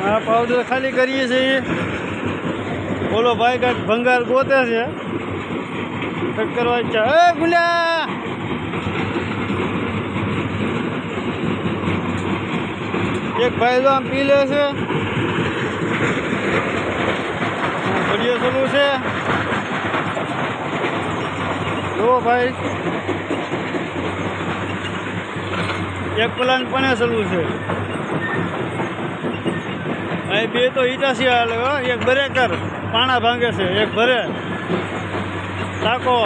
આ પાવડર ખાલી કરીએ છીએ। બોલો ભાઈ કાંઈક ભંગાર ગોતે છે કંઈક કરવા ઈચ્છા। એ ગુલ્યા એક ભાઈ તો આમ પી લે છે। ઘડીએ ચલવું છે જુઓ ભાઈ એક પ્લાન પણ ચલવું છે। અહીં બે તો ઈટાસી હાલે એક બરેકર પાણા ભાંગે છે એક ભરે ટાંકો।